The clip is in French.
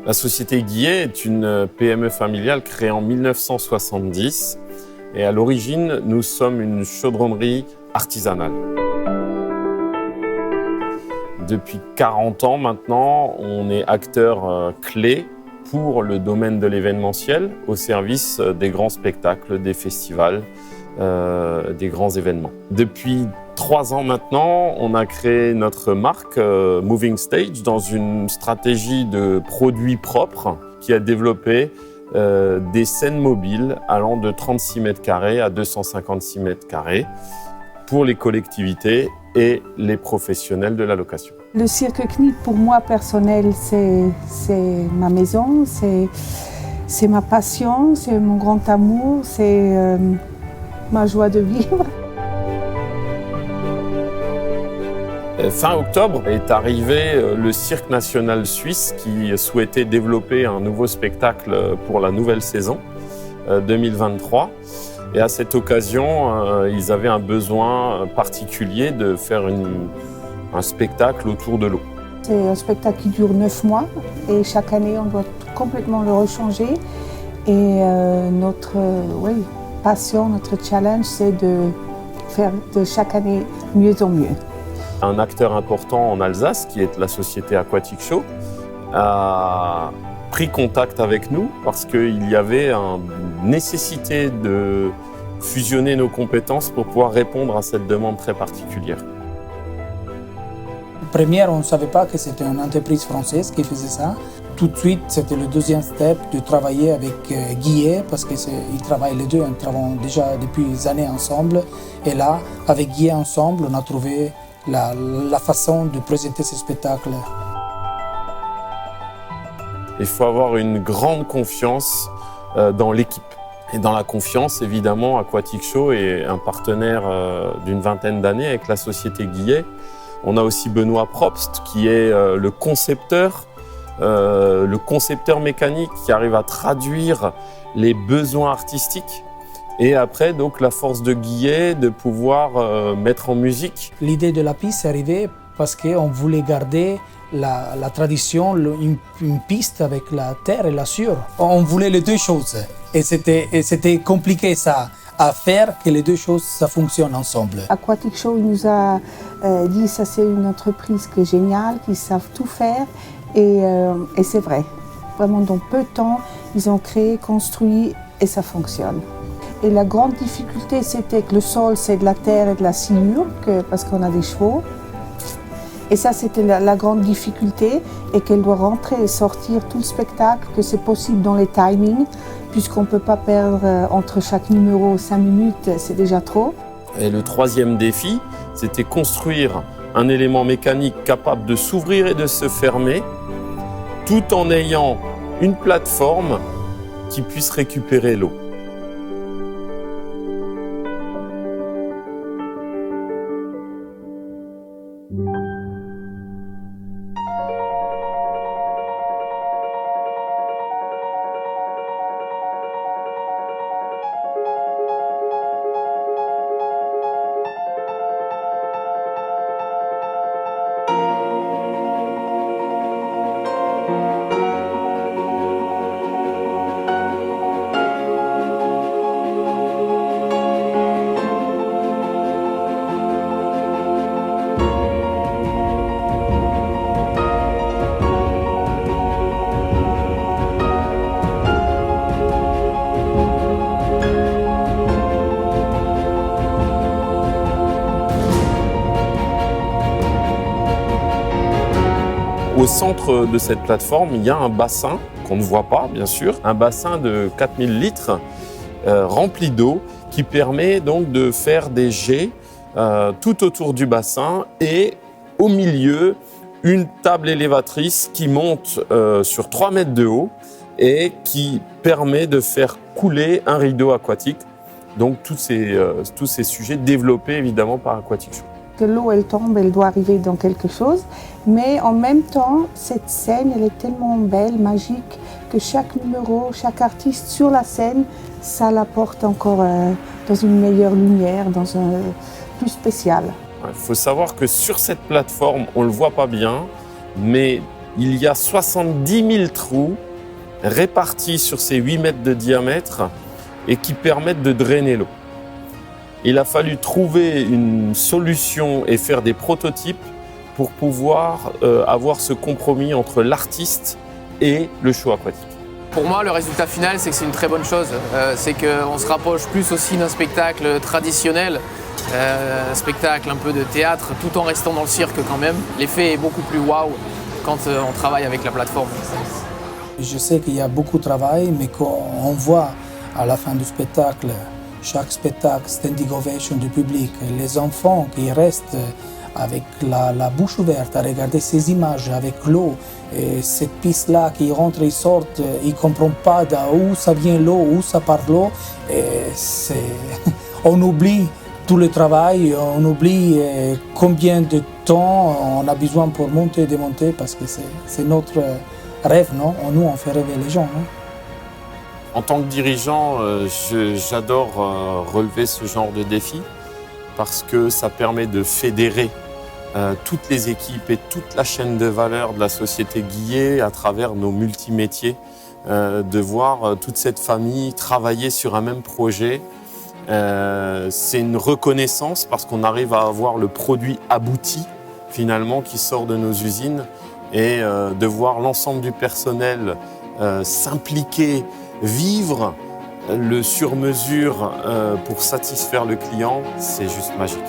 La société Guillet est une PME familiale créée en 1970 et à l'origine, nous sommes une chaudronnerie artisanale. Depuis 40 ans maintenant, on est acteur clé pour le domaine de l'événementiel au service des grands spectacles, des festivals, des grands événements. Depuis 3 ans maintenant, on a créé notre marque Moving Stage dans une stratégie de produits propres qui a développé des scènes mobiles allant de 36 mètres carrés à 256 mètres carrés pour les collectivités et les professionnels de la location. Le cirque CNIT, pour moi personnel, c'est ma maison, c'est ma passion, c'est mon grand amour, c'est ma joie de vivre. Fin octobre est arrivé le Cirque national suisse qui souhaitait développer un nouveau spectacle pour la nouvelle saison 2023. Et à cette occasion, ils avaient un besoin particulier de faire un spectacle autour de l'eau. C'est un spectacle qui dure 9 mois et chaque année, on doit complètement le rechanger. Et notre passion, notre challenge, c'est de faire de chaque année mieux en mieux. Un acteur important en Alsace, qui est la société Aquatic Show, a pris contact avec nous parce qu'il y avait une nécessité de fusionner nos compétences pour pouvoir répondre à cette demande très particulière. Première, on ne savait pas que c'était une entreprise française qui faisait ça. Tout de suite, c'était le deuxième step de travailler avec Guillet parce qu'ils travaillent les deux, ils travaillent déjà depuis des années ensemble. Et là, avec Guillet ensemble, on a trouvé la façon de présenter ce spectacle. Il faut avoir une grande confiance dans l'équipe. Et dans la confiance, évidemment, Aquatic Show est un partenaire d'une vingtaine d'années avec la société Guillet. On a aussi Benoît Probst, qui est le concepteur mécanique, qui arrive à traduire les besoins artistiques. Et après, donc, la force de Guillet de pouvoir mettre en musique. L'idée de la piste est arrivée parce qu'on voulait garder la tradition, une piste avec la terre et la sueur. On voulait les deux choses. Et c'était compliqué ça, à faire que les deux choses ça fonctionne ensemble. Aquatic Show il nous a dit ça c'est une entreprise qui est géniale, qui savent tout faire. Et c'est vrai. Vraiment, dans peu de temps, ils ont créé, construit et ça fonctionne. Et la grande difficulté, c'était que le sol, c'est de la terre et de la sciure, parce qu'on a des chevaux. Et ça, c'était la grande difficulté, et qu'elle doit rentrer et sortir tout le spectacle, que c'est possible dans les timings, puisqu'on ne peut pas perdre entre chaque numéro 5 minutes, c'est déjà trop. Et le troisième défi, c'était construire un élément mécanique capable de s'ouvrir et de se fermer, tout en ayant une plateforme qui puisse récupérer l'eau. Au centre de cette plateforme, il y a un bassin qu'on ne voit pas, bien sûr, un bassin de 4000 litres rempli d'eau qui permet donc de faire des jets tout autour du bassin et au milieu, une table élévatrice qui monte sur 3 mètres de haut et qui permet de faire couler un rideau aquatique. Donc tous ces sujets développés évidemment par Aquatic Show. Que l'eau, elle tombe, elle doit arriver dans quelque chose. Mais en même temps, cette scène, elle est tellement belle, magique, que chaque numéro, chaque artiste sur la scène, ça l'apporte encore dans une meilleure lumière, dans un plus spécial. Il faut savoir que sur cette plateforme, on ne le voit pas bien, mais il y a 70 000 trous répartis sur ces 8 mètres de diamètre et qui permettent de drainer l'eau. Il a fallu trouver une solution et faire des prototypes pour pouvoir avoir ce compromis entre l'artiste et le show aquatique. Pour moi, le résultat final, c'est que c'est une très bonne chose. C'est qu'on se rapproche plus aussi d'un spectacle traditionnel, un spectacle un peu de théâtre, tout en restant dans le cirque quand même. L'effet est beaucoup plus waouh quand on travaille avec la plateforme. Je sais qu'il y a beaucoup de travail, mais quand on voit à la fin du spectacle, chaque spectacle, standing ovation du public, les enfants qui restent avec la bouche ouverte à regarder ces images avec l'eau, et cette piste-là qui rentre et sort, ils ne comprennent pas d'où ça vient l'eau, où ça part l'eau. On oublie tout le travail, on oublie combien de temps on a besoin pour monter et démonter, parce que c'est notre rêve, non? Nous, on fait rêver les gens. Non? En tant que dirigeant, j'adore relever ce genre de défi parce que ça permet de fédérer toutes les équipes et toute la chaîne de valeur de la société Guillet à travers nos multimétiers, de voir toute cette famille travailler sur un même projet. C'est une reconnaissance parce qu'on arrive à avoir le produit abouti finalement qui sort de nos usines et de voir l'ensemble du personnel s'impliquer, vivre le sur-mesure pour satisfaire le client, c'est juste magique.